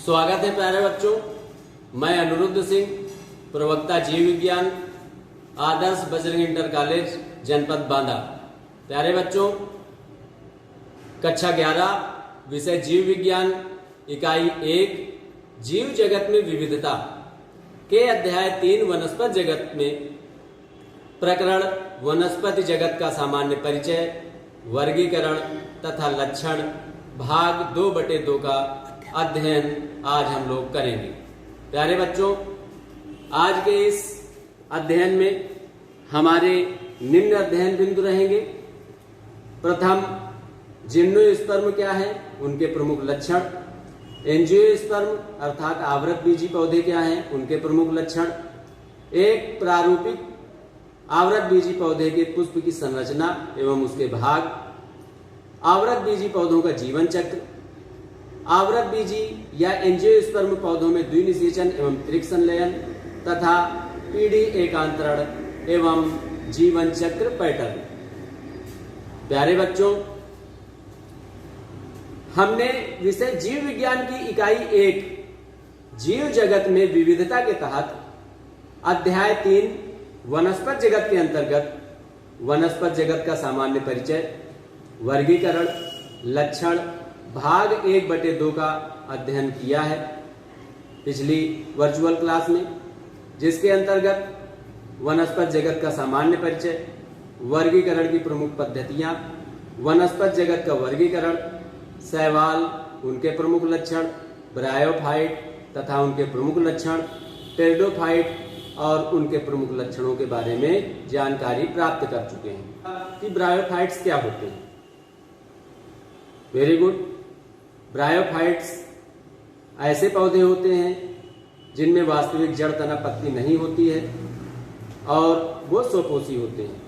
स्वागत है प्यारे बच्चों। मैं अनिरुद्ध सिंह, प्रवक्ता जीव विज्ञान, आदर्श बजरंग इंटर कॉलेज, जनपद बांदा। प्यारे बच्चों, कक्षा 11 विषय जीव विज्ञान, इकाई 1 जीव जगत में विविधता के अध्याय 3 वनस्पति जगत में प्रकरण वनस्पति जगत का सामान्य परिचय, वर्गीकरण तथा लक्षण भाग 2/2 का अध्ययन आज हम लोग करेंगे। प्यारे बच्चों, आज के इस अध्ययन में हमारे निम्न अध्ययन बिंदु रहेंगे। प्रथम, जिम्नोस्पर्म क्या है, उनके प्रमुख लक्षण। एंजियोस्पर्म अर्थात आवृत बीजी पौधे क्या हैं, उनके प्रमुख लक्षण। एक प्रारूपिक आवृत बीजी पौधे के पुष्प की संरचना एवं उसके भाग। आवृत बीजी पौधों का जीवन चक्र। आवृत बीजी या एंजियोस्पर्म पौधों में द्विनिषेचन एवं त्रिक संलयन तथा पीढ़ी एकांतरण एवं जीवन चक्र पैटर्न। प्यारे बच्चों, हमने विषय जीव विज्ञान की इकाई 1 जीव जगत में विविधता के तहत अध्याय 3 वनस्पति जगत के अंतर्गत वनस्पति जगत का सामान्य परिचय, वर्गीकरण, लक्षण भाग 1/2 का अध्ययन किया है पिछली वर्चुअल क्लास में, जिसके अंतर्गत वनस्पति जगत का सामान्य परिचय, वर्गीकरण की प्रमुख पद्धतियां, वनस्पति जगत का वर्गीकरण, शैवाल, उनके प्रमुख लक्षण, ब्रायोफाइट तथा उनके प्रमुख लक्षण, टेरिडोफाइट और उनके प्रमुख लक्षणों के बारे में जानकारी प्राप्त कर चुके हैं कि ब्रायोफाइट्स क्या होते हैं। Very good. ब्रायोफाइट्स ऐसे पौधे होते हैं जिनमें वास्तविक जड़ तना पत्ती नहीं होती है और वो स्वपोषी होते हैं।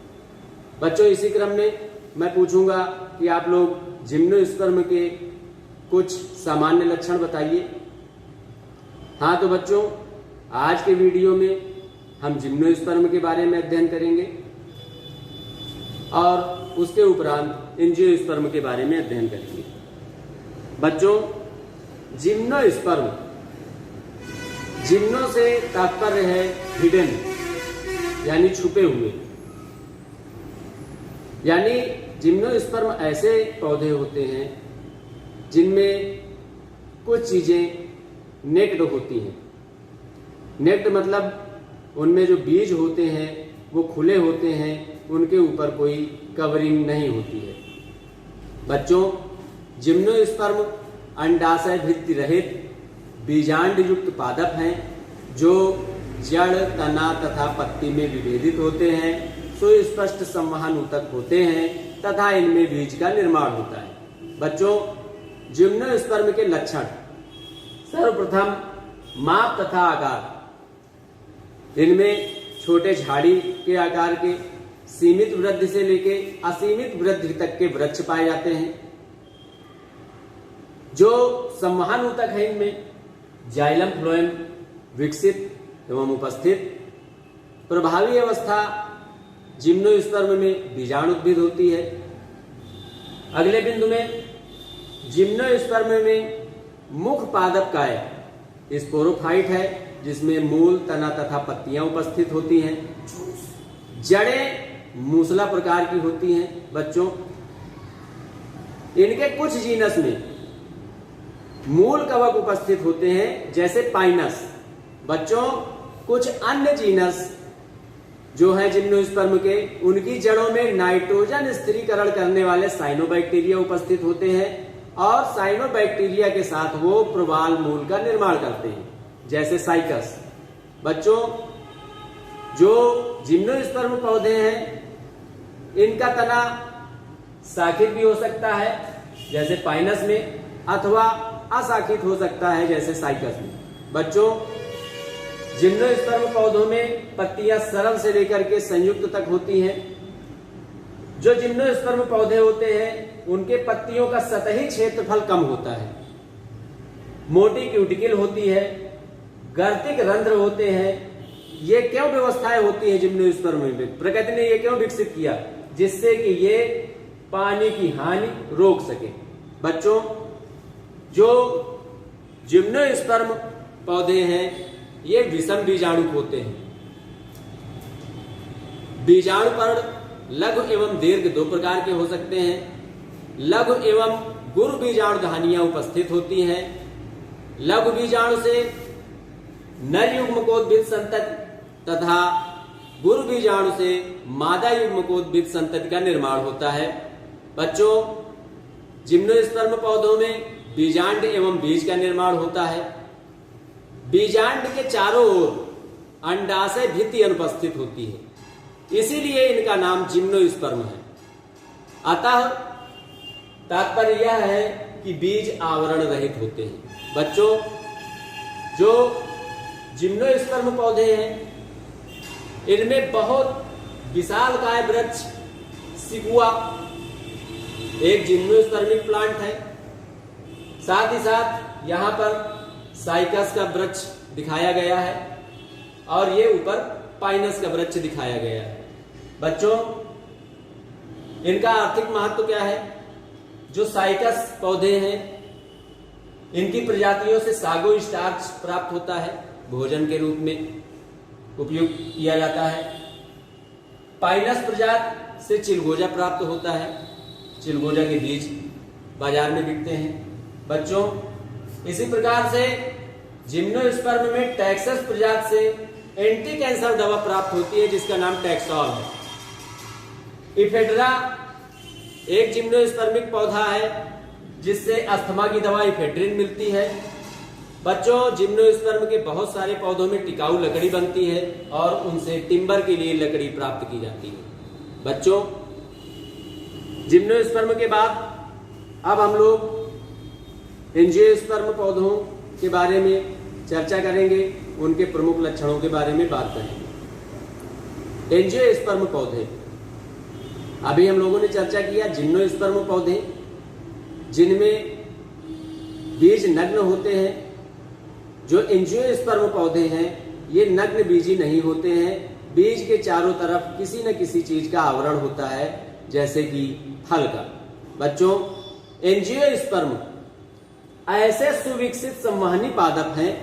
बच्चों, इसी क्रम में मैं पूछूंगा कि आप लोग जिम्नोस्पर्म के कुछ सामान्य लक्षण बताइए। हाँ, तो बच्चों, आज के वीडियो में हम जिम्नोस्पर्म के बारे में अध्ययन करेंगे और उसके उपरांत एंजियोस्पर्म के बारे में अध्ययन करेंगे। बच्चों, जिम्नोस्पर्म, जिम्नो से तात्पर्य है हिडन यानी छुपे हुए, यानी जिम्नोस्पर्म ऐसे पौधे होते हैं जिनमें कुछ चीजें नेक्ड होती हैं। नेक्ड मतलब उनमें जो बीज होते हैं वो खुले होते हैं, उनके ऊपर कोई कवरिंग नहीं होती है। बच्चों, जिम्नोस्पर्म अंडाशय भित्ति रहित बीजांड युक्त पादप हैं जो जड़, तना तथा पत्ती में विभेदित होते हैं, सुस्पष्ट संवहन ऊतक होते हैं तथा इनमें बीज का निर्माण होता है। बच्चों, जिम्नोस्पर्म के लक्षण, सर्वप्रथम माप तथा आकार। इनमें छोटे झाड़ी के आकार के सीमित वृद्धि से लेके असीमित वृद्धि तक के वृक्ष पाए जाते हैं। जो संवहन ऊतक है इनमें जाइलम फ्लोएम विकसित एवं उपस्थित। प्रभावी अवस्था जिम्नोस्पर्म में बीजाणुद्भिद होती है। अगले बिंदु में जिम्नोस्पर्म में मुख पादप काय स्पोरोफाइट है, जिसमें मूल, तना तथा पत्तियां उपस्थित होती हैं। जड़ें मूसला प्रकार की होती हैं। बच्चों, इनके कुछ जीनस में मूल कवक उपस्थित होते हैं, जैसे पाइनस। बच्चों, कुछ अन्य जीनस जो है जिम्नोस्पर्म के, उनकी जड़ों में नाइट्रोजन स्थिरीकरण करने वाले साइनोबैक्टीरिया उपस्थित होते हैं और साइनोबैक्टीरिया के साथ वो प्रवाल मूल का निर्माण करते हैं, जैसे साइकस। बच्चों, जो जिम्नोस्पर्म पौधे हैं इनका तना शाखित भी हो सकता है, जैसे पाइनस में, अथवा अशाखित हो सकता है, जैसे साइकस में। बच्चों, जिम्नोस्पर्म पौधों में पत्तियां सरल से लेकर के संयुक्त तक होती हैं। जो जिम्नोस्पर्म पौधे होते हैं उनके पत्तियों का सतही क्षेत्रफल कम होता है, मोटी क्यूटिकल होती है, गर्तिक रंध्र होते हैं। ये क्यों व्यवस्थाएं होती है जिम्नोस्पर्म में? प्रकृति ने ये क्यों विकसित किया? जिससे कि ये पानी की हानि रोक सके। बच्चों, जो जिम्नोस्पर्म पौधे हैं ये विषम बीजाणु होते हैं। बीजाणु पर्ण लघु एवं दीर्घ दो प्रकार के हो सकते हैं। लघु एवं गुरु बीजाणु धानियां उपस्थित होती हैं। लघु बीजाणु से नर युग्मकोद्भिद संतति तथा गुरु बीजाणु से मादा युग्मकोद्भिद संतति का निर्माण होता है। बच्चों, जिम्नोस्पर्म पौधों में बीजांड एवं बीज का निर्माण होता है। बीजांड के चारों ओर अंडाशय भित्ति अनुपस्थित होती है, इसीलिए इनका नाम जिम्नोस्पर्म है। अतः तात्पर्य यह है कि बीज आवरण रहित होते हैं। बच्चों, जो जिम्नोस्पर्म पौधे हैं इनमें बहुत विशालकाय वृक्ष सिकुआ एक जिम्नोस्पर्मिक प्लांट है। साथ ही साथ यहाँ पर साइकस का वृक्ष दिखाया गया है और ये ऊपर पाइनस का वृक्ष दिखाया गया है। बच्चों, इनका आर्थिक महत्व क्या है? जो साइकस पौधे हैं इनकी प्रजातियों से सागो स्टार्च प्राप्त होता है, भोजन के रूप में उपयोग किया जाता है। पाइनस प्रजाति से चिलगोजा प्राप्त होता है, चिलगोजा के बीज बाजार में बिकते हैं। बच्चों, इसी प्रकार से जिम्नोस्पर्म में टैक्सस प्रजाति से एंटी कैंसर दवा प्राप्त होती है जिसका नाम टैक्सॉल है। इफेड्रा एक जिम्नोस्पर्मिक पौधा है जिससे अस्थमा की दवा इफेड्रिन मिलती है। बच्चों, जिम्नोस्पर्म के बहुत सारे पौधों में टिकाऊ लकड़ी बनती है और उनसे टिम्बर के लिए लकड़ी प्राप्त की जाती है। बच्चों, जिम्नोस्पर्म के बाद अब हम लोग एंजियोस्पर्म पौधों के बारे में चर्चा करेंगे, उनके प्रमुख लक्षणों के बारे में बात करेंगे। एंजियोस्पर्म पौधे, अभी हम लोगों ने चर्चा किया जिम्नोस्पर्म पौधे जिनमें बीज नग्न होते हैं। जो एंजियोस्पर्म पौधे हैं ये नग्न बीजी नहीं होते हैं, बीज के चारों तरफ किसी न किसी चीज का आवरण होता है, जैसे कि फल का। बच्चों, एंजियोस्पर्म ऐसे सुविकसित संवहनी पादप हैं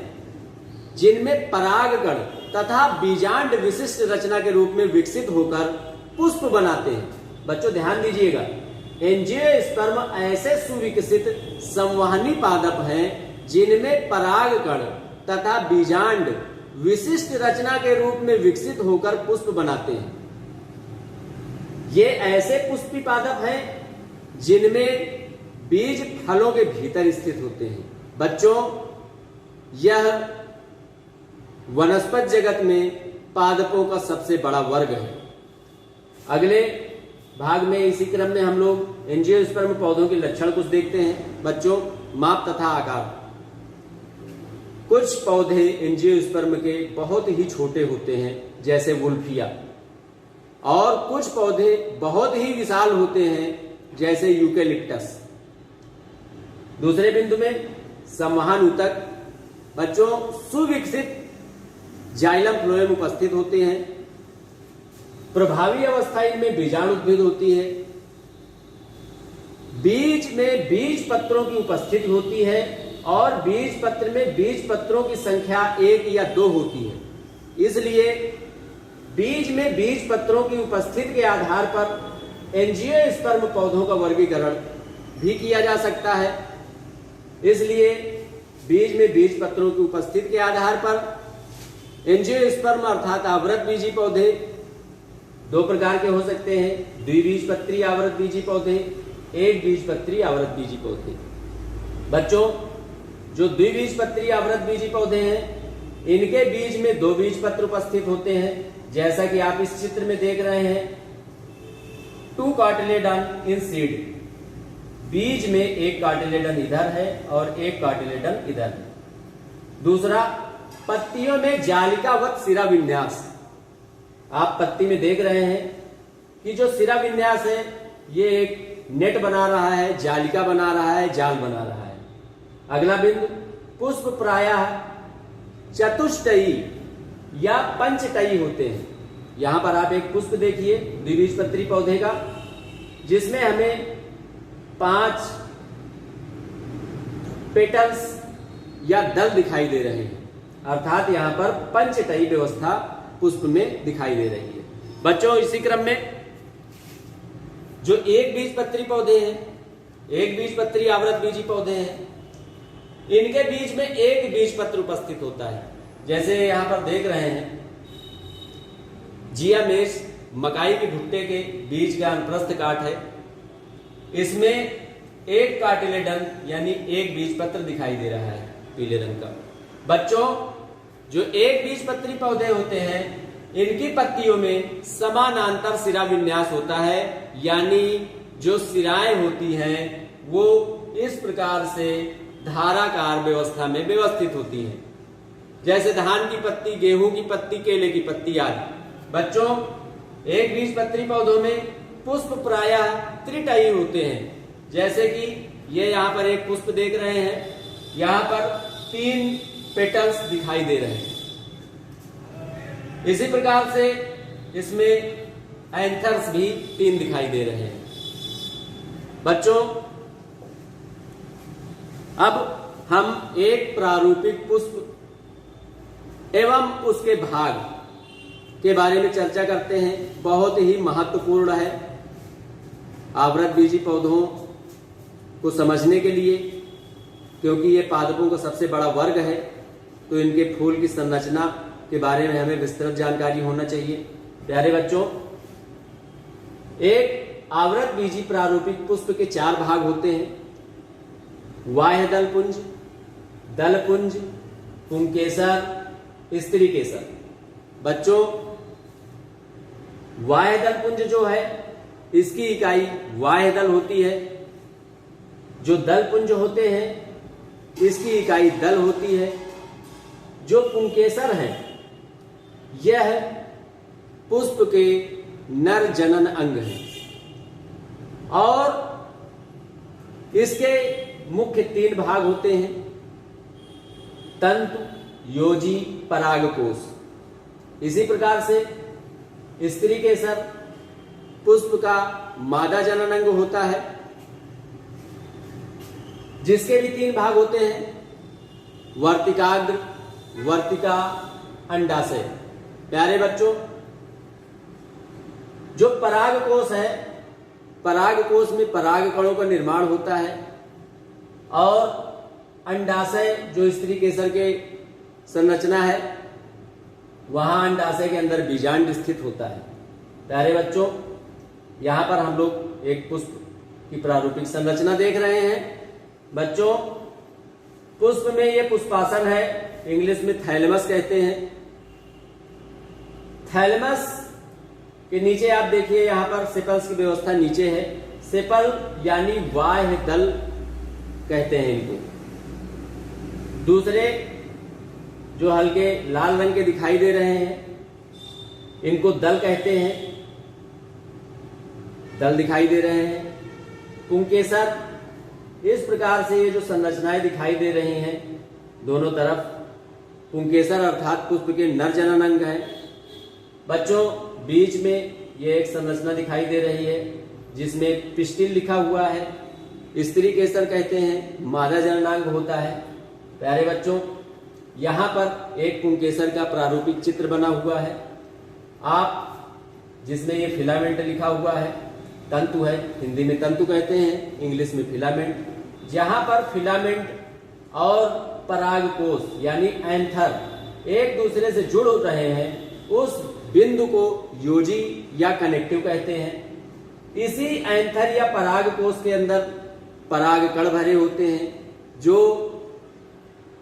जिनमें परागकण तथा बीजांड विशिष्ट रचना के रूप में विकसित होकर पुष्प बनाते हैं। बच्चों ध्यान दीजिएगा, एंजियोस्पर्म ऐसे सुविकसित संवहनी पादप हैं जिनमें परागकण तथा बीजांड विशिष्ट रचना के रूप में विकसित होकर पुष्प बनाते हैं। ये ऐसे पुष्पी पादप हैं जिनमें बीज फलों के भीतर स्थित होते हैं। बच्चों, यह वनस्पति जगत में पादपों का सबसे बड़ा वर्ग है। अगले भाग में इसी क्रम में हम लोग एंजियोस्पर्म पौधों के लक्षण कुछ देखते हैं। बच्चों, माप तथा आकार। कुछ पौधे एंजियोस्पर्म के बहुत ही छोटे होते हैं जैसे वुल्फिया, और कुछ पौधे बहुत ही विशाल होते हैं जैसे यूकेलिप्टस। दूसरे बिंदु में संवहन ऊतक। बच्चों, सुविकसित जाइलम फ्लोएम उपस्थित होते हैं। प्रभावी अवस्था इनमें बीजाणुद्भिद होती है। बीज में बीज पत्रों की उपस्थिति होती है और बीज पत्र में बीज पत्रों की संख्या 1 या 2 होती है। इसलिए बीज में बीज पत्रों की उपस्थिति के आधार पर एंजियोस्पर्म पौधों का वर्गीकरण भी किया जा सकता है। इसलिए बीज में बीज पत्रों की उपस्थिति के आधार पर एंजियोस्पर्म अर्थात आवृत बीजी पौधे 2 प्रकार के हो सकते हैं। द्विबीजपत्री आवृत बीजी पौधे, एक बीजपत्री आवृत बीजी पौधे। बच्चों, जो द्विबीजपत्री आवृत बीजी पौधे हैं इनके बीज में 2 बीज पत्र उपस्थित होते हैं, जैसा कि आप इस चित्र में देख रहे हैं। 2 कार्टिलेडन इन सीड, बीज में एक कार्टिलेडन इधर है और एक कार्टिलेडन इधर है। दूसरा, पत्तियों में जालिकावत सिरा विन्यास। आप पत्ती में देख रहे हैं कि जो सिरा विन्यास है ये एक नेट बना रहा है, जालिका बना रहा है, जाल बना रहा है। अगला बिंदु, पुष्प प्रायः चतुष्टयी या पंचटयी होते हैं। यहां पर आप एक पुष्प देखिए द्विबीजपत्री पौधे का, जिसमें हमें 5 पेटल्स या दल दिखाई दे रहे हैं, अर्थात यहाँ पर पंचतई व्यवस्था पुष्प में दिखाई दे रही है। बच्चों, इसी क्रम में जो एक बीजपत्री पौधे हैं, एक बीजपत्री आवृत बीजी पौधे हैं, इनके बीच में एक बीजपत्र उपस्थित होता है। जैसे यहां पर देख रहे हैं, जिया मेष मकाई के भुट्टे के बीज का अनुप्रस्थ काट है, इसमें एक कार्टिलेडन यानी एक बीजपत्र दिखाई दे रहा है पीले रंग का। बच्चों, जो एक बीजपत्री पौधे होते हैं, इनकी पत्तियों में समानांतर सिरा विन्यास होता है, यानी जो सिराएं होती हैं वो इस प्रकार से धाराकार व्यवस्था में व्यवस्थित होती हैं, जैसे धान की पत्ती, गेहूं की पत्ती, केले की पत्ती आदि। बच्चों, एक बीजपत्री पौधों में पुष्प प्रायः त्रिटयी होते हैं, जैसे कि ये यहाँ पर एक पुष्प देख रहे हैं, यहाँ पर 3 पेटल्स दिखाई दे रहे हैं। इसी प्रकार से इसमें एंथर्स भी 3 दिखाई दे रहे हैं। बच्चों, अब हम एक प्रारूपिक पुष्प एवं उसके भाग के बारे में चर्चा करते हैं। बहुत ही महत्वपूर्ण है आवृत बीजी पौधों को समझने के लिए, क्योंकि ये पादपों का सबसे बड़ा वर्ग है, तो इनके फूल की संरचना के बारे में हमें विस्तृत जानकारी होना चाहिए। प्यारे बच्चों, एक आवृत बीजी प्रारूपिक पुष्प के 4 भाग होते हैं: बाह्य दलपुंज, दलपुंज, पुंकेसर, स्त्री केसर। बच्चों, बाह्य दलपुंज जो है, इसकी इकाई बाह्य दल होती है। जो दलपुंज होते हैं, इसकी इकाई दल होती है। जो पुंकेसर है, यह पुष्प के नर जनन अंग है और इसके मुख्य 3 भाग होते हैं: तंतु, योजी, परागकोश। इसी प्रकार से स्त्री केसर पुष्प का मादा जनन अंग होता है, जिसके भी 3 भाग होते हैं: वर्तिकाग्र, वर्तिका, अंडाशय। प्यारे बच्चों, जो परागकोश है, परागकोश में पराग कणों का निर्माण होता है और अंडाशय जो स्त्री केसर के संरचना है, वहां अंडाशय के अंदर बीजांड स्थित होता है। प्यारे बच्चों, यहां पर हम लोग एक पुष्प की प्रारूपिक संरचना देख रहे हैं। बच्चों, पुष्प में ये पुष्पासन है, इंग्लिश में थैलेमस कहते हैं। थैलेमस के नीचे आप देखिए, यहां पर सेपल्स की व्यवस्था नीचे है। सेपल यानी बाह्य दल कहते हैं इनको। दूसरे जो हल्के लाल रंग के दिखाई दे रहे हैं, इनको दल कहते हैं, दल दिखाई दे रहे हैं। पुंकेसर, इस प्रकार से ये जो संरचनाएं दिखाई दे रही हैं दोनों तरफ, पुंकेसर अर्थात पुष्प के नर जनन अंग है। बच्चों, बीच में ये एक संरचना दिखाई दे रही है जिसमें पिस्टिल लिखा हुआ है, स्त्री केसर कहते हैं, मादा जननांग होता है। प्यारे बच्चों, यहां पर एक पुंकेसर का प्रारूपिक चित्र बना हुआ है, आप जिसमें ये फिलामेंट लिखा हुआ है, तंतु है, हिंदी में तंतु कहते हैं, इंग्लिश में फिलामेंट। जहां पर फिलामेंट और परागकोश यानी एंथर एक दूसरे से जुड़ रहे हैं, उस बिंदु को योजी या कनेक्टिव कहते हैं। इसी एंथर या परागकोश के अंदर पराग कण भरे होते हैं, जो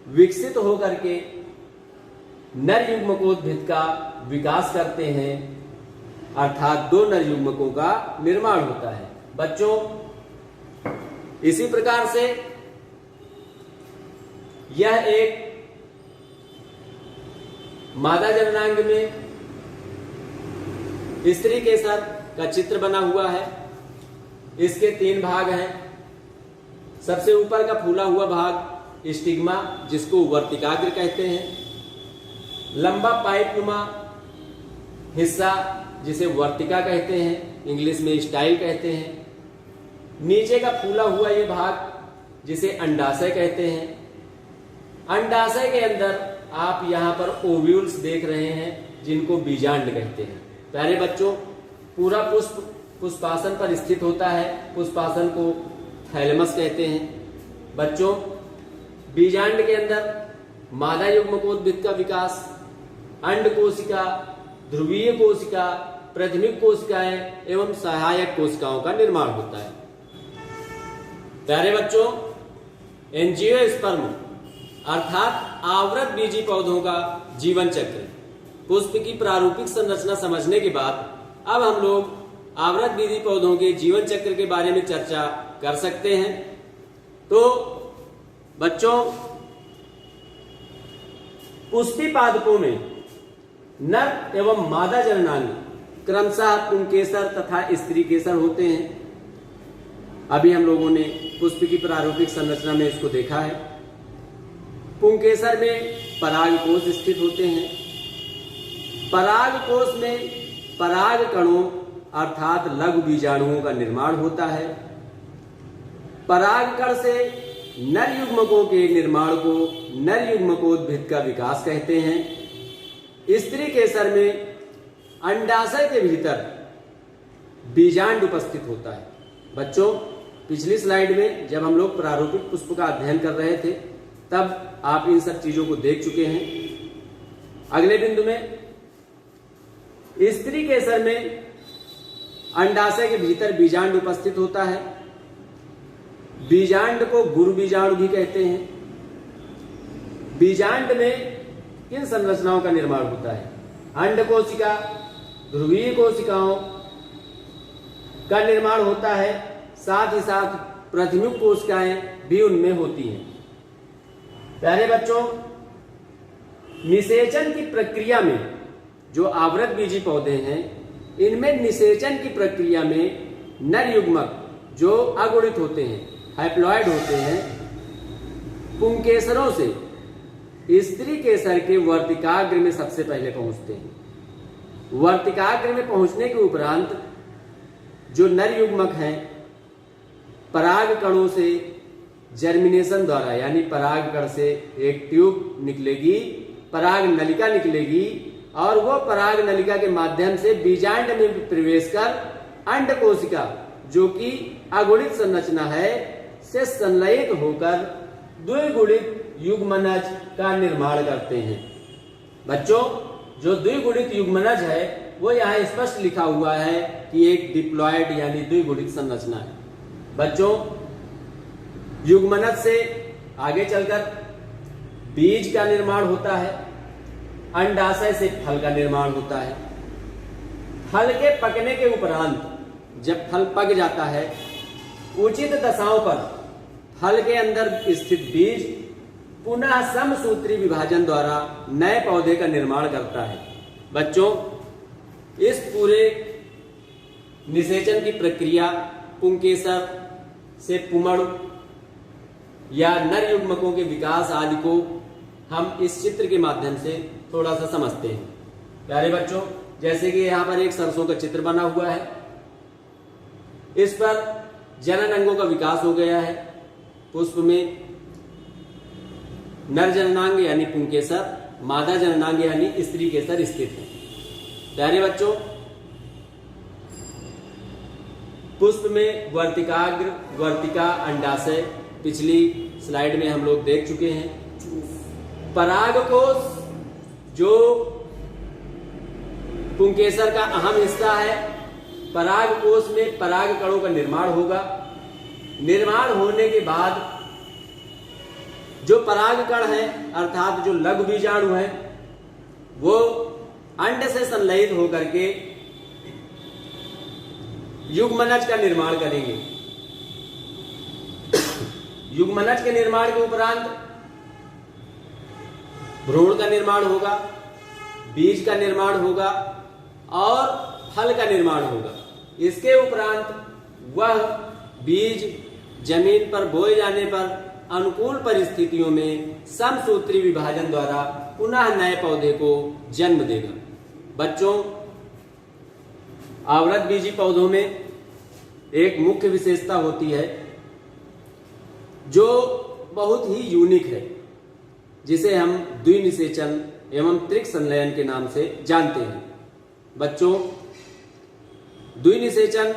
विकसित होकर के नर युग्मकोद्भिद का विकास करते हैं, अर्थात 2 नर युग्मकों का निर्माण होता है। बच्चों, इसी प्रकार से यह एक मादा जननांग में स्त्री केसर का चित्र बना हुआ है। इसके 3 भाग हैं। सबसे ऊपर का फूला हुआ भाग स्टिग्मा, जिसको वर्तिकाग्र कहते हैं। लंबा पाइपनुमा हिस्सा जिसे वर्तिका कहते हैं, इंग्लिश में स्टाइल कहते हैं। नीचे का फूला हुआ ये भाग जिसे अंडाशय कहते हैं। अंडाशय के अंदर आप यहाँ पर ओव्यूल्स देख रहे हैं जिनको बीजांड कहते हैं। प्यारे बच्चों, पूरा पुष्प पुष्पासन पर स्थित होता है। पुष्पासन को थैलेमस कहते हैं। बच्चों, बीजांड के अंदर मादा युग्मकोद्भिद का विकास, अंड कोशिका, ध्रुवीय कोशिका, प्राथमिक कोशिकाएं एवं सहायक कोशिकाओं का निर्माण होता है। प्यारे बच्चों, एंजियोस्पर्म अर्थात आवृत बीजी पौधों का जीवन चक्र, पुष्प की प्रारूपिक संरचना समझने के बाद अब हम लोग आवृत बीजी पौधों के जीवन चक्र के बारे में चर्चा कर सकते हैं। तो बच्चों, पुष्पी पादपों में नर एवं मादा जननांग क्रमशः पुंकेसर तथा स्त्री केसर होते हैं। अभी हम लोगों ने पुष्प की प्रारूपिक संरचना में इसको देखा है। पुंकेसर में पराग कोश स्थित होते हैं। पराग कोश में पराग कणों अर्थात लघु बीजाणुओं का निर्माण होता है। पराग कण से नर युग्मकों के निर्माण को नर युग्मकोद्भिद का विकास कहते हैं। स्त्री केसर में अंडाशय के भीतर बीजांड उपस्थित होता है। बच्चों, पिछली स्लाइड में जब हम लोग प्रारूपिक पुष्प का अध्ययन कर रहे थे तब आप इन सब चीजों को देख चुके हैं। अगले बिंदु में स्त्री केसर में अंडाशय के भीतर बीजांड उपस्थित होता है। बीजांड को गुरु बीजाणु भी कहते हैं। बीजांड में किन संरचनाओं का निर्माण होता है? अंड कोशिका, ध्रुवीय कोशिकाओं का निर्माण होता है। साथ ही साथ प्राथमिक कोशिकाएं भी उनमें होती हैं। प्यारे बच्चों, निषेचन की प्रक्रिया में जो आवृत बीजी पौधे हैं, इनमें निषेचन की प्रक्रिया में नर युग्मक जो अगुणित होते हैं, हैप्लॉइड होते हैं, पुंकेसरों से स्त्री केसर के वर्तिकाग्र में सबसे पहले पहुंचते हैं। वर्तिकाग्र में पहुंचने के उपरांत जो नर युग्मक हैं, पराग कणों से जर्मिनेशन द्वारा, यानी पराग कण से एक ट्यूब निकलेगी, पराग नलिका निकलेगी और वो पराग नलिका के माध्यम से बीजांड में प्रवेश कर अंड कोशिका जो कि अगुणित संरचना है से संलयित होकर द्विगुणित युग्मनज का निर्माण करते हैं। बच्चों, जो द्विगुणित युग्मनज है वो यहाँ स्पष्ट लिखा हुआ है कि एक डिप्लॉयड यानी द्विगुणित संरचना है। बच्चों, युग्मनज से आगे चलकर बीज का निर्माण होता है। अंडाशय से फल का निर्माण होता है। फल के पकने के उपरांत जब फल पक जाता है, उचित दशाओं पर फल के अंदर स्थित बीज पुनः समसूत्री विभाजन द्वारा नए पौधे का निर्माण करता है। बच्चों, इस पूरे निषेचन की प्रक्रिया पुंकेसर से पुमड़ या नर युग्मकों के विकास आदि को हम इस चित्र के माध्यम से थोड़ा सा समझते हैं। प्यारे बच्चों, जैसे कि यहाँ पर एक सरसों का चित्र बना हुआ है, इस पर जनन अंगों का विकास हो गया है। पुष्प में नर जननांग यानी पुंकेसर, मादा जननांग यानी स्त्री केसर स्थित है। प्यारे बच्चों, पुष्प में वर्तिकाग्र, वर्तिका, अंडाशय पिछली स्लाइड में हम लोग देख चुके हैं। परागकोश जो पुंकेसर का अहम हिस्सा है, परागकोश में पराग कणों का निर्माण होगा। निर्माण होने के बाद जो पराग कण है अर्थात जो लघु बीजाणु है वो अंड से संलयित होकर के युग्मनज का निर्माण करेंगे। युग्मनज के निर्माण के उपरांत भ्रूण का निर्माण होगा, बीज का निर्माण होगा और फल का निर्माण होगा। इसके उपरांत वह बीज जमीन पर बोए जाने पर अनुकूल परिस्थितियों में समसूत्री विभाजन द्वारा पुनः नए पौधे को जन्म देगा। बच्चों, आवृत बीजी पौधों में एक मुख्य विशेषता होती है जो बहुत ही यूनिक है। जिसे हम द्विनिषेचन एवं त्रिक संलयन के नाम से जानते हैं। बच्चों, द्विनिषेचन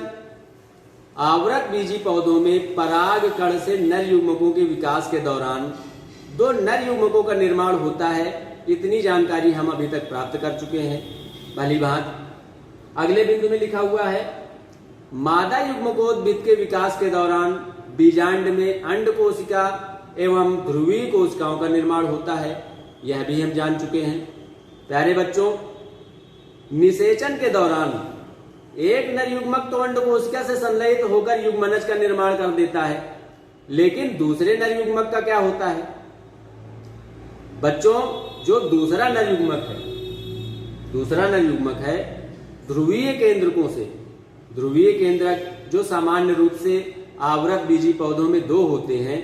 आवृत बीजी पौधों में पराग कण से नर युग्मकों के विकास के दौरान दो नर युग्मकों का निर्माण होता है। इतनी जानकारी हम अभी तक प्राप्त कर चुके हैं भली भांति। अगले बिंदु में लिखा हुआ है मादा युग्मकोद्भिद के विकास के दौरान बीजांड में अंड कोशिका एवं ध्रुवीय कोशिकाओं का निर्माण होता है। यह भी हम जान चुके हैं। प्यारे बच्चों, निषेचन के दौरान एक नर युग्मक तो अंड कोशिका से संलयित होकर युग्मनज का निर्माण कर देता है, लेकिन दूसरे नर युग्मक का क्या होता है? बच्चों, जो दूसरा नर युग्मक है ध्रुवीय केंद्रकों से, ध्रुवीय केंद्रक जो सामान्य रूप से आवृत बीजी पौधों में दो होते हैं,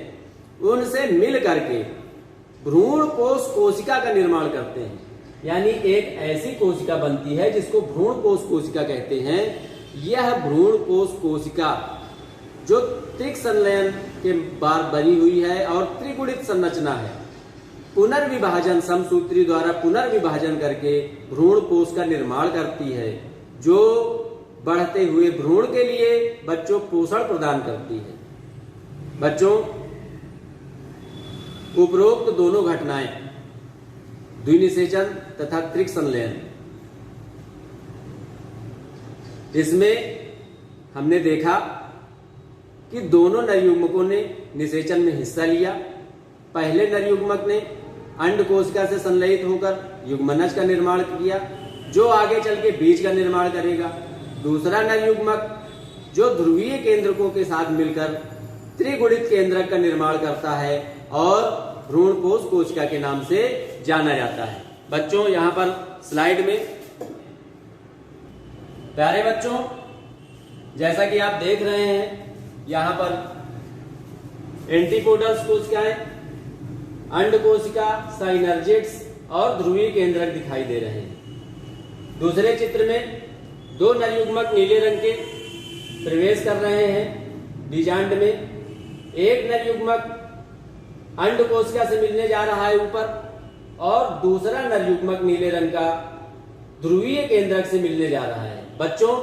उनसे मिल करके भ्रूण कोश कोशिका का निर्माण करते हैं। यानी एक ऐसी कोशिका बनती है जिसको भ्रूण कोश कोशिका कहते हैं। यह भ्रूण कोश कोशिका जो त्रिक संलयन के बाद बनी हुई है और त्रिगुणित संरचना है, पुनर्विभाजन समसूत्री द्वारा पुनर्विभाजन करके भ्रूण कोश का निर्माण करती है, जो बढ़ते हुए भ्रूण के लिए बच्चों पोषण प्रदान करती है। बच्चों, उपरोक्त दोनों घटनाएं द्विनिषेचन तथा त्रिक संलयन, इसमें हमने देखा कि दोनों नर युग्मकों ने निषेचन में हिस्सा लिया। पहले नर युग्मक ने अंड कोशिका से संलयित होकर युग्मनज का निर्माण किया, जो आगे चल के बीज का निर्माण करेगा। दूसरा नर युग्मक जो ध्रुवीय केंद्रकों के साथ मिलकर त्रिगुणित केंद्रक का निर्माण करता है और भ्रूण कोश कोशिका के नाम से जाना जाता है। बच्चों, यहां पर स्लाइड में प्यारे बच्चों, जैसा कि आप देख रहे हैं, यहां पर एंटीपोडल्स कोशिकाएं, अंड कोशिका, साइनर्जिड्स और ध्रुवीय केंद्रक दिखाई दे रहे हैं। दूसरे चित्र में दो नर युग्मक नीले रंग के प्रवेश कर रहे हैं बीजांड में। एक नर युग्मक अंड कोशिका से मिलने जा रहा है ऊपर, और दूसरा नर युग्मक नीले रंग का ध्रुवीय केंद्रक से मिलने जा रहा है। बच्चों,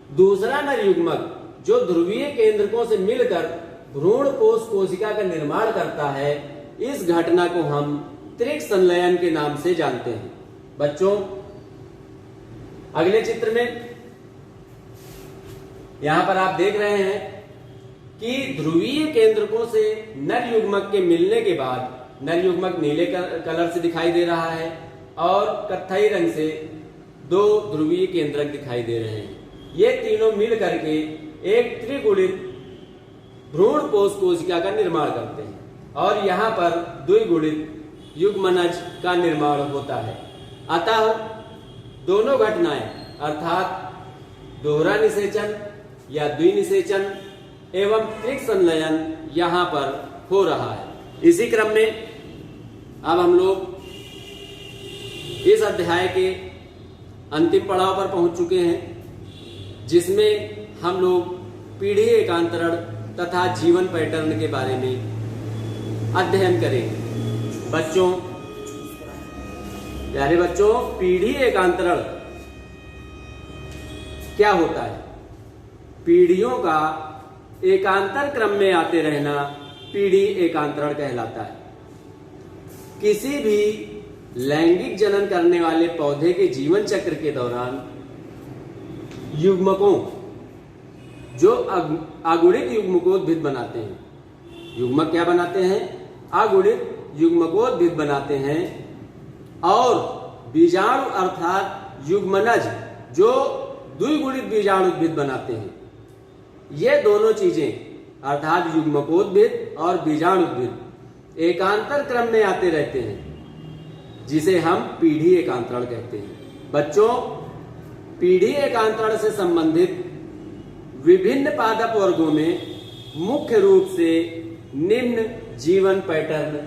दूसरा नर युग्मक जो ध्रुवीय केंद्रकों से मिलकर भ्रूण कोश कोशिका का निर्माण करता है, इस घटना को हम त्रिक संलयन के नाम से जानते हैं। बच्चों, अगले चित्र में यहां पर आप देख रहे हैं कि ध्रुवीय केंद्रकों से नर युग्मक के मिलने के बाद नर युग्मक नीले कलर से दिखाई दे रहा है और कत्थई रंग से दो ध्रुवीय केंद्रक दिखाई दे रहे हैं। ये तीनों मिल करके एक त्रिगुणित भ्रूण कोश कोशिका का निर्माण करते हैं और यहाँ पर द्विगुणित युग्मनज का निर्माण होता है। अतः दोनों घटनाएं अर्थात दोहरा निषेचन या द्विनिषेचन एवं त्रिक संलयन यहाँ पर हो रहा है। इसी क्रम में अब हम लोग इस अध्याय के अंतिम पड़ाव पर पहुंच चुके हैं, जिसमें हम लोग पीढ़ी एकांतरण तथा जीवन पैटर्न के बारे में अध्ययन करेंगे। बच्चों, प्यारे बच्चों, पीढ़ी एकांतरण क्या होता है? पीढ़ियों का एकांतर क्रम में आते रहना पीढ़ी एकांतरण कहलाता है। किसी भी लैंगिक जनन करने वाले पौधे के जीवन चक्र के दौरान युग्मकों जो अगुणित युग्मकोद्भिद बनाते हैं, युग्मक क्या बनाते हैं? अगुणित युग्मकोद्भिद बनाते हैं, और बीजाणु अर्थात युग्मनज जो द्विगुणित बीजाणुद्भिद बनाते हैं। ये दोनों चीजें अर्थात युग्मकोद्भिद और बीजाणुद्भिद एकांतर क्रम में आते रहते हैं, जिसे हम पीढ़ी एकांतरण कहते हैं। बच्चों, पीढ़ी एकांतरण से संबंधित विभिन्न पादप वर्गों में मुख्य रूप से निम्न जीवन पैटर्न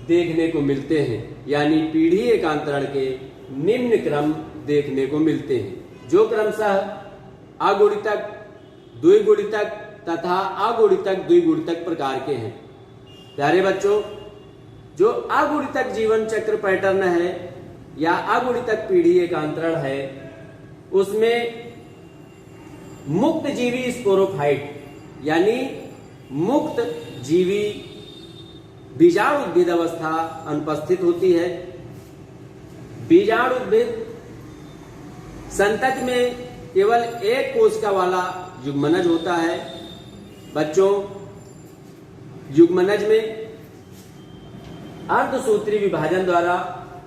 देखने को मिलते हैं, यानी पीढ़ी एकांतरण के निम्न क्रम देखने को मिलते हैं, जो क्रमशः अगुणितक, द्विगुणितक तथा अगुणितक द्विगुणितक प्रकार के हैं। प्यारे बच्चों, जो अगुणितक जीवन चक्र पैटर्न है या अगुणितक पीढ़ी एकांतरण है, उसमें मुक्त जीवी स्पोरोफाइट यानी मुक्त जीवी बीजाणु उद्भिद अवस्था अनुपस्थित होती है। बीजाणु उद्भिद संतति में केवल एक कोशिका वाला युग्मनज होता है। बच्चों, युग्मनज में अर्धसूत्री विभाजन द्वारा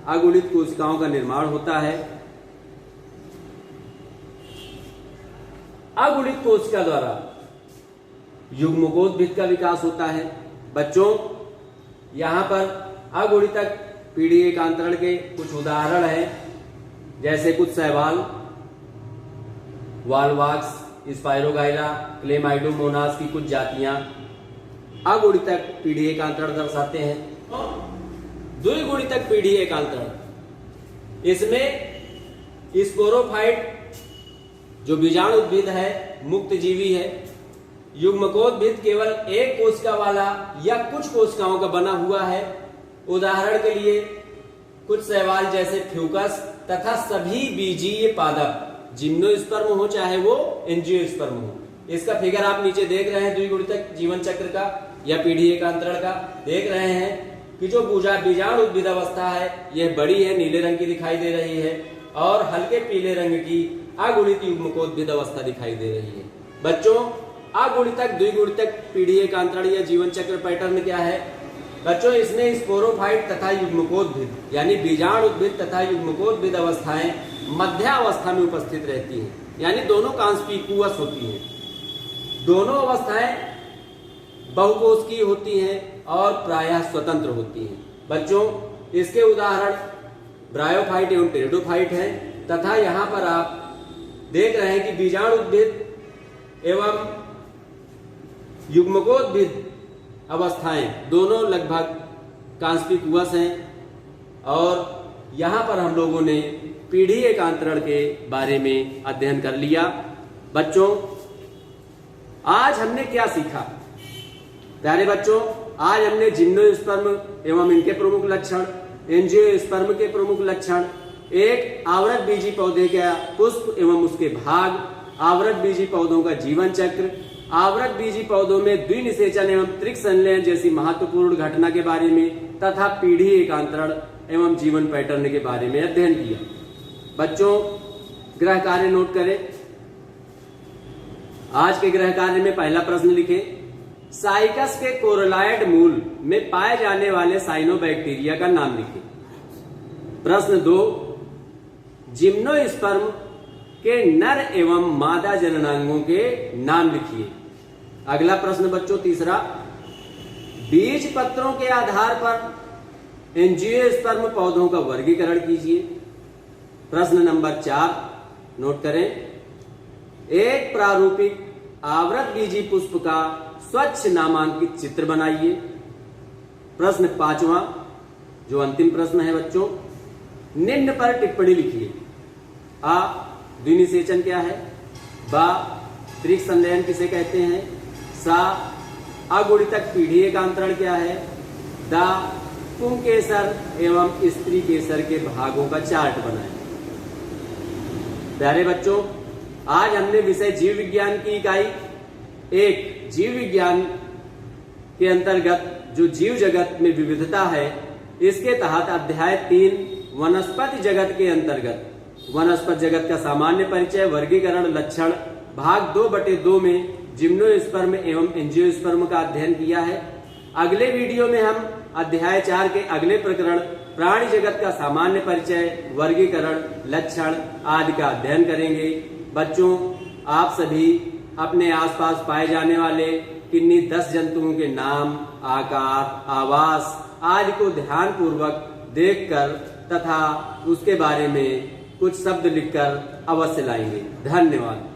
अगुणित कोशिकाओं का निर्माण होता है। अगुणित कोशिका द्वारा युग्मकोद्भिद का विकास होता है। बच्चों, यहां पर अगुणितक पीढ़ी एकांतरण के कुछ उदाहरण हैं, जैसे कुछ शैवाल, वालवाक्स, स्पाइरोगाइला, क्लेमाइडोमोनास की कुछ जातियां अगुणितक पीढ़ी एकांतरण दर्शाते हैं। द्विगुणितक पीढ़ी एकांतरण, इसमें स्पोरोफाइट जो बीजाणु उद्भिद है, मुक्त जीवी है। युग्मकोद्भिद केवल एक कोशिका वाला या कुछ कोशिकाओं का बना हुआ है। उदाहरण के लिए कुछ शैवाल जैसे फ्यूकस तथा सभी बीजीय पादप, जिम्नोस्पर्म हो चाहे वो एंजियोस्पर्म हो। इसका फिगर आप नीचे देख रहे हैं, द्विगुणितक जीवन चक्र का या पीढ़ी एकांतरण का देख रहे हैं कि जो बीजाणु उद्भिद अवस्था है यह बड़ी है, नीले रंग की दिखाई दे रही है, और हल्के पीले रंग की अगुणित युग्मकोद्भिद अवस्था दिखाई दे रही है। बच्चों, अगुणितक द्विगुणितक पीढ़ी एकांतरण या जीवन चक्र पैटर्न क्या है? बच्चों, इसमें स्पोरोफाइट तथा युग्मकोद्भिद यानी बीजाणु उद्भिद तथा युग्मकोद्भिद अवस्थाएं मध्यावस्था में उपस्थित रहती हैं, यानी दोनों कॉन्स्पिकुअस होती हैं। दोनों अवस्थाएं बहुकोशिकीय होती हैं और प्रायः स्वतंत्र होती हैं। बच्चों, इसके उदाहरण ब्रायोफाइट एवं टेरिडोफाइट हैं तथा यहाँ पर आप देख रहे हैं कि बीजाणु उद्भिद एवं युग्मकोद्भिद अवस्थाएं दोनों लगभग कॉन्स्पिकुअस हैं। और यहाँ पर हम लोगों ने पीढ़ी एकांतरण के बारे में अध्ययन कर लिया। बच्चों, आज हमने क्या सीखा? प्यारे बच्चों, आज हमने जिम्नोस्पर्म एवं इनके प्रमुख लक्षण, एंजियोस्पर्म के प्रमुख लक्षण, एक आवृत बीजी पौधे का पुष्प एवं उसके भाग, आवृत बीजी पौधों का जीवन चक्र, आवृत बीजी पौधों में द्विनिषेचन एवं त्रिक संलयन जैसी महत्वपूर्ण घटना के बारे में तथा पीढ़ी एकांतरण एवं जीवन पैटर्न के बारे में अध्ययन किया। बच्चों, गृह कार्य नोट करें। आज के गृह कार्य में पहला प्रश्न लिखें, साइकस के कोरोलाइड मूल में पाए जाने वाले साइनोबैक्टीरिया का नाम लिखें। प्रश्न 2, जिम्नोस्पर्म के नर एवं मादा जननांगों के नाम लिखिए। अगला प्रश्न बच्चों तीसरा, बीज पत्रों के आधार पर एंजियोस्पर्म पौधों का वर्गीकरण कीजिए। प्रश्न नंबर 4 नोट करें, एक प्रारूपिक आवृत बीजी पुष्प का स्वच्छ नामांकित चित्र बनाइए। प्रश्न 5वां जो अंतिम प्रश्न है बच्चों, निम्न पर टिप्पणी लिखिए। आ, द्विनिषेचन क्या है? बा, त्रिक संलयन किसे कहते हैं? सा, अगुणितक पीढ़ी एकांतरण क्या है? दा, पुंकेसर एवं स्त्री केसर के भागों का चार्ट बनाएं। प्यारे बच्चों, आज हमने विषय जीव विज्ञान की इकाई 1 जीव विज्ञान के अंतर्गत जो जीव जगत में विविधता है, इसके तहत अध्याय 3 वनस्पति जगत के अंतर्गत वनस्पति जगत का सामान्य परिचय, वर्गीकरण, लक्षण भाग 2/2 में जिम्नोस्पर्म एवं एंजियोस्पर्म का अध्ययन किया है। अगले वीडियो में हम अध्याय 4 के अगले प्रकरण प्राणी जगत का सामान्य परिचय, वर्गीकरण, लक्षण आदि का अध्ययन करेंगे। बच्चों, आप सभी अपने आसपास पाए जाने वाले किन्हीं 10 जंतुओं के नाम, आकार, आवास आदि को ध्यान पूर्वक देखकर तथा उसके बारे में कुछ शब्द लिखकर अवश्य लाएंगे। धन्यवाद।